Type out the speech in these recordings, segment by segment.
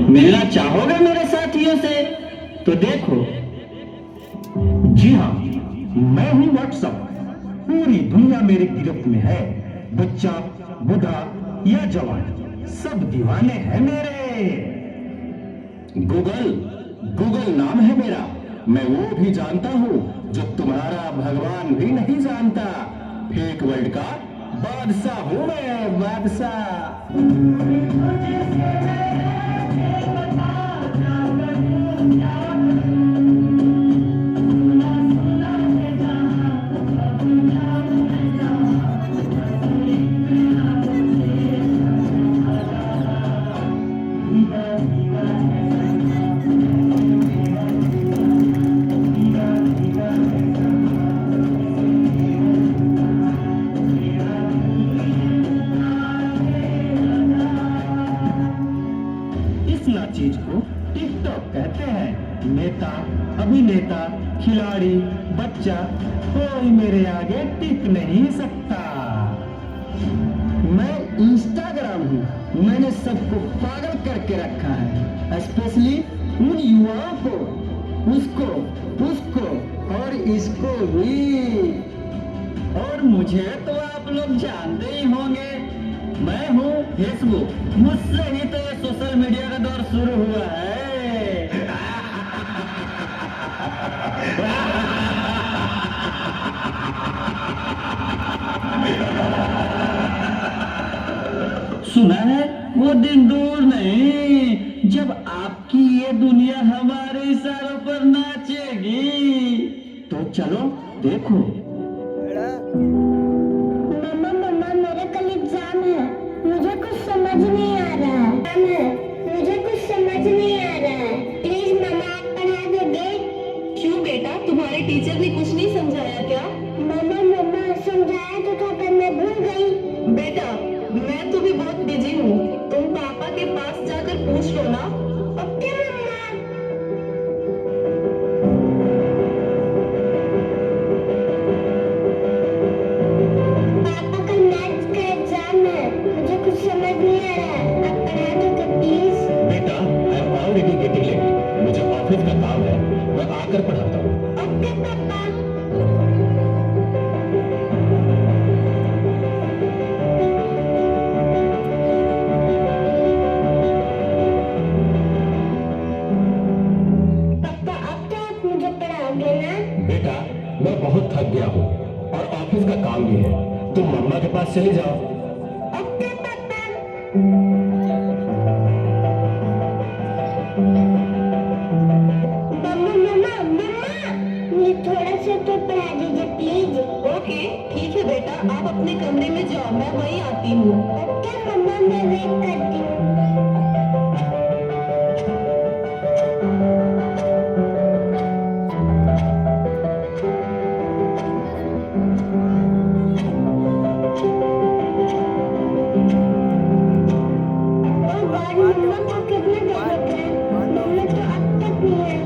मिलना चाहोगे मेरे साथियों से? तो देखो। जी हाँ, मैं हूँ व्हाट्सएप। पूरी दुनिया मेरी गिरफ्त में है। बच्चा, बूढ़ा या जवान, सब दीवाने हैं मेरे। गूगल, गूगल नाम है मेरा। मैं वो भी जानता हूँ जो तुम्हारा भगवान भी नहीं जानता। फेक वर्ल्ड का बादशाह हूँ मैं, बादशाह। इस ना चीज को टिकटॉक कहते हैं। नेता, अभिनेता, खिलाड़ी, बच्चा, कोई मेरे आगे टिक नहीं सकता। मैं इंस्टाग्राम हूँ। मैंने सबको पागल करके रखा है, स्पेशली उन युवाओं को, उसको, उसको और इसको भी। और मुझे तो आप लोग जानते ही होंगे। मैं हूँ फेसबुक। मुझसे ही तो ये सोशल मीडिया का दौर शुरू हुआ है। सुना है वो दिन दूर नहीं जब आपकी ये दुनिया हमारे इशारों पर नाचेगी। तो चलो देखो। मम्मा मम्मा, मेरा कल एग्जाम है। मुझे कुछ समझ नहीं आ रहा है। मुझे कुछ समझ नहीं आ रहा है। प्लीज मम्मा, आप पढ़ा दोगे? क्यों बेटा, तुम्हारे टीचर ने कुछ नहीं समझाया क्या? मम्मा मम्मा, समझाया तो था पर मैं भूल गई। बेटा, मैं तो भी बहुत बिजी हूँ। तुम पापा के पास जाकर पूछ लो ना। ओके मम्मा। पापा, कल मैथ्स का एग्जाम है। मुझे कुछ समझ नहीं आ रहा है। आप पढ़ा दोगे प्लीज? बेटा, I am already getting late. मुझे ऑफिस का काम है, मैं आकर पढ़ाता हूँ। ओके पापा। पापा, अब तो आप मुझे पढ़ाओगे ना? बेटा, मैं बहुत थक गया हूँ और ऑफिस का काम भी है। तुम मम्मा के पास चली जाओ। ओके पापा। मम्मा मम्मा मम्मा, मुझे थोड़ा सा तो पढ़ा दीजिए प्लीज। ओके ठीक है बेटा, आप अपने कमरे में जाओ, मैं वहीं आती हूँ। ओके मम्मा, मैं वेट करती हूँ। और बाद मम्मा तो कितने देर है? मम्मा तो अब तक नहीं आई।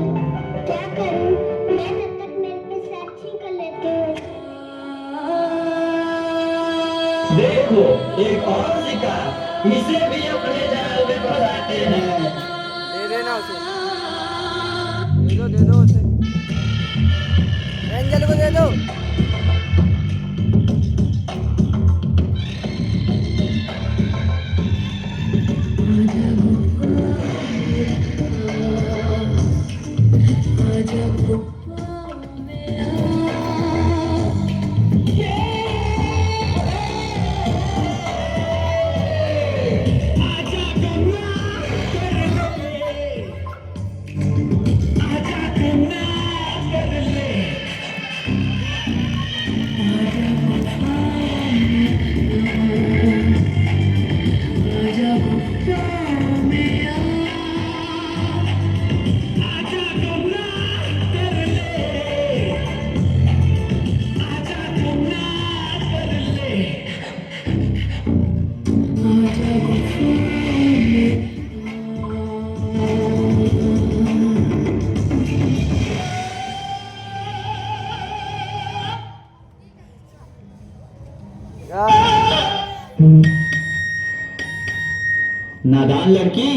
क्या करूँ? मैं तब तक मेरे पे सर्च कर लेती हूँ। देखो, एक और शिका, इसे भी अपने जाल में फंसाते हैं। दे देना उसे, दे दो उसे, एंजल को दे दो। नादान लड़की,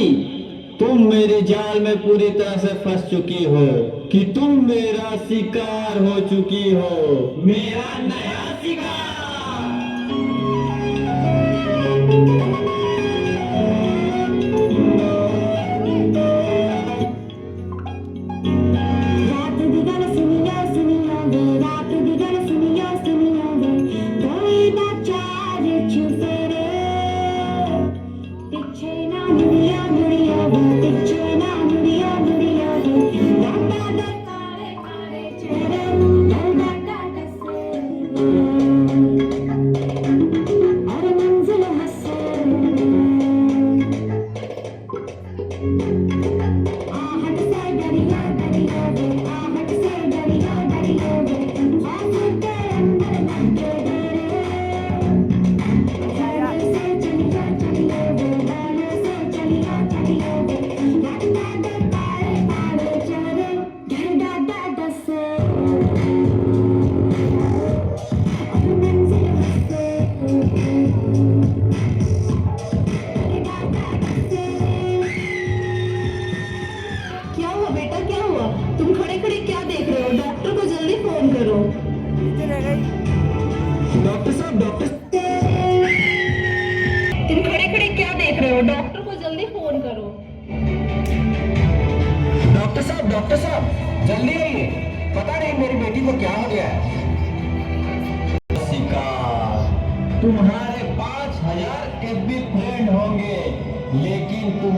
तुम मेरी जाल में पूरी तरह से फंस चुकी हो, कि तुम मेरा शिकार हो चुकी हो, मेरा नया शिकार। रात दी गल सुनियो वे, रात दी गल सुनियो वे, कोई ना चार छुपेरे, पीछे ना मुड़ियो वे, पीछे ना मुड़ियो वे, डाटा दे काले काले चेहरे, डाटा दसे, और मंजिल हंसे, आहट से डरियो वे, आहट से डरियो वे, खौफ के अंदर लगे डेरे, घर से चलियो वे, घर से चलियो वे, डाटा दे काले काले चेहरे, डाटा दसे, और मंजिल हंसे, डाटा दसे। क्या हुआ बेटा, क्या हुआ? तुम खड़े खड़े क्या देख रहे हो? डॉक्टर को जल्दी फोन करो। डॉक्टर साहब, डॉक्टर तुम खड़े खड़े क्या देख रहे हो? डॉक्टर को जल्दी फोन करो। डॉक्टर साहब, जल्दी आइए। पता नहीं मेरी बेटी को क्या हो गया है। शिकार, तुम्हारे 5000 एफबी फ्रेंड होंगे, लेकिन तुम